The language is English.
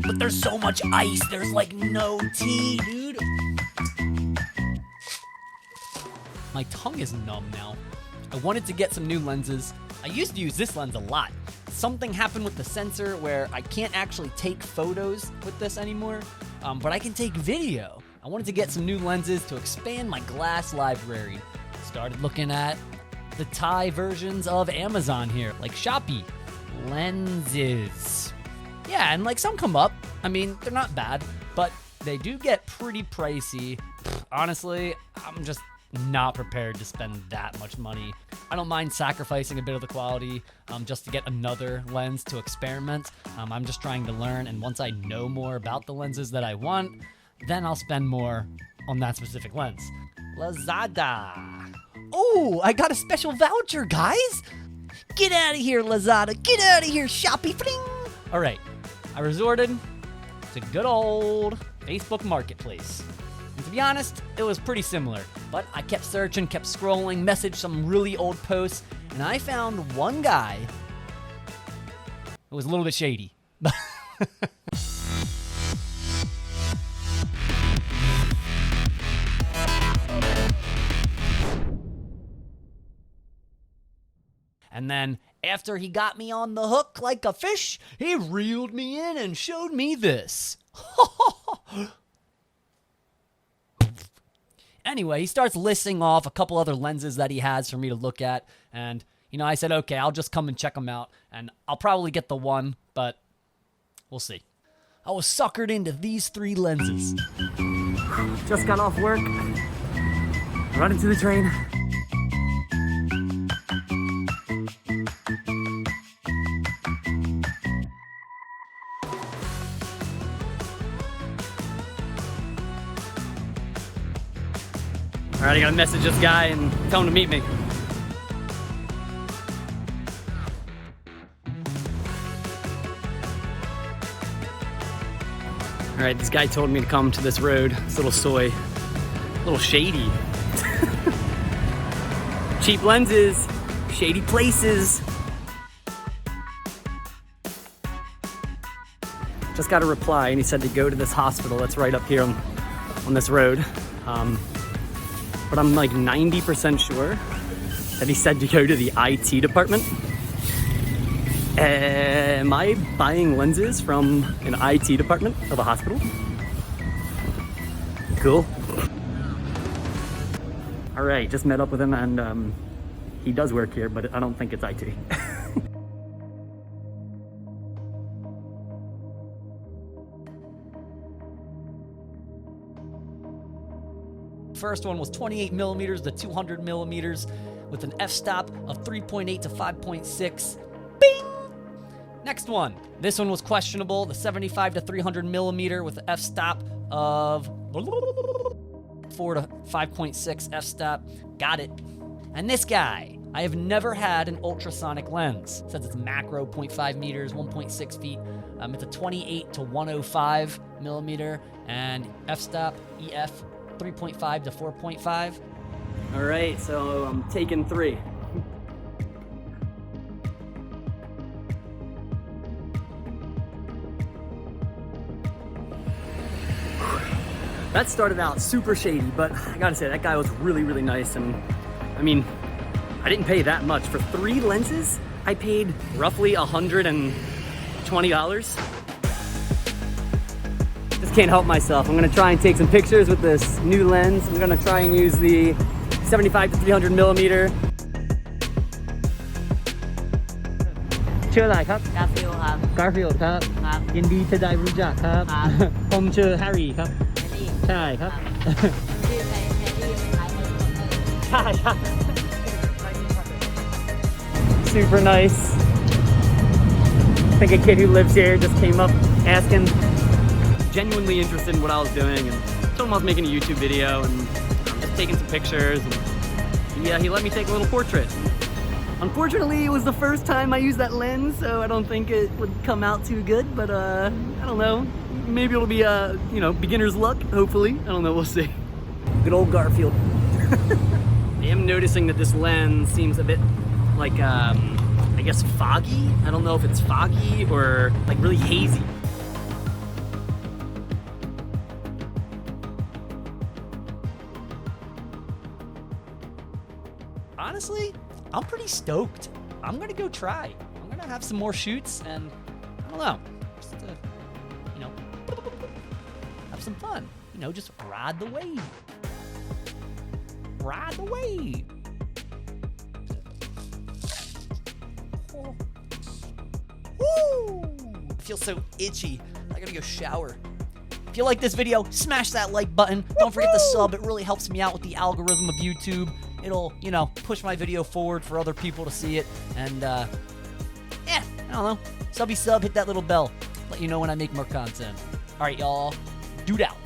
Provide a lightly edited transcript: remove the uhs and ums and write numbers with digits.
But there's so much ice, there's like no tea, dude. My tongue is numb now. I wanted to get some new lenses. I used to use this lens a lot. Something happened with the sensor where I can't actually take photos with this anymore, but I can take video. I wanted to get some new lenses to expand my glass library. Started looking at the Thai versions of Amazon here, like Shopee. Lenses. Yeah, and like some come up. I mean, they're not bad, but they do get pretty pricey. Honestly, I'm just not prepared to spend that much money. I don't mind sacrificing a bit of the quality just to get another lens to experiment. I'm just trying to learn, and once I know more about the lenses that I want, then I'll spend more on that specific lens. Lazada. Oh, I got a special voucher, guys. Get out of here, Lazada. Get out of here, Shopee. Fling. All right, I resorted to good old Facebook Marketplace. And to be honest, it was pretty similar. But I kept searching, kept scrolling, messaged some really old posts, and I found one guy who was a little bit shady. And then, after he got me on the hook like a fish, he reeled me in and showed me this. Anyway, he starts listing off a couple other lenses that he has for me to look at. And, you know, I said, okay, I'll just come and check them out. And I'll probably get the one, but we'll see. I was suckered into these 3 lenses. Just got off work. Running to the train. All right, I gotta message this guy and tell him to meet me. All right, this guy told me to come to this road, this little soy, little shady. Cheap lenses, shady places. Just got a reply and he said to go to this hospital that's right up here on this road. But I'm like 90% sure that he said to go to the IT department. Am I buying lenses from an IT department of a hospital? Cool. All right, just met up with him and he does work here, but I don't think it's IT. First one was 28 millimeters to 200 millimeters with an f-stop of 3.8 to 5.6. Bing! Next one. This one was questionable, the 75 to 300 millimeter with an f-stop of 4 to 5.6 f-stop. Got it. And this guy, I have never had an ultrasonic lens. It says it's macro 0.5 meters, 1.6 feet. It's a 28 to 105 millimeter and f-stop, EF, 3.5 to 4.5. All right, so I'm taking 3. That started out super shady, but I gotta say, that guy was really, really nice. And I mean, I didn't pay that much. For 3 lenses, I paid roughly $120. Just can't help myself. I'm gonna try and take some pictures with this new lens. I'm gonna try and use the 75 to 300 millimeter. ชื่ออะไรครับ Garfield ครับ Garfield ครับ ครับ ยินดีที่ได้รู้จักครับ ครับ ผมชื่อ Harry ครับ Shady ใช่ครับ ชื่อ Shady เป็นไทยเลย ใช่ครับ Super nice. I think a kid who lives here just came up asking, genuinely interested in what I was doing, and told him I was making a YouTube video and just taking some pictures. And he let me take a little portrait. Unfortunately, it was the first time I used that lens, so I don't think it would come out too good, but I don't know. Maybe it'll be beginner's luck, hopefully. I don't know, we'll see. Good old Garfield. I am noticing that this lens seems a bit like, I guess foggy? I don't know if it's foggy or like really hazy. Honestly, I'm pretty stoked. I'm gonna go try. I'm gonna have some more shoots and I don't know, just you know, have some fun. You know, just ride the wave. Ride the wave. Woo! I feel so itchy. I gotta go shower. If you like this video, smash that like button. Don't forget to sub. It really helps me out with the algorithm of YouTube. It'll, you know, push my video forward for other people to see it. And, I don't know. Subby sub, hit that little bell. Let you know when I make more content. All right, y'all. Dude out.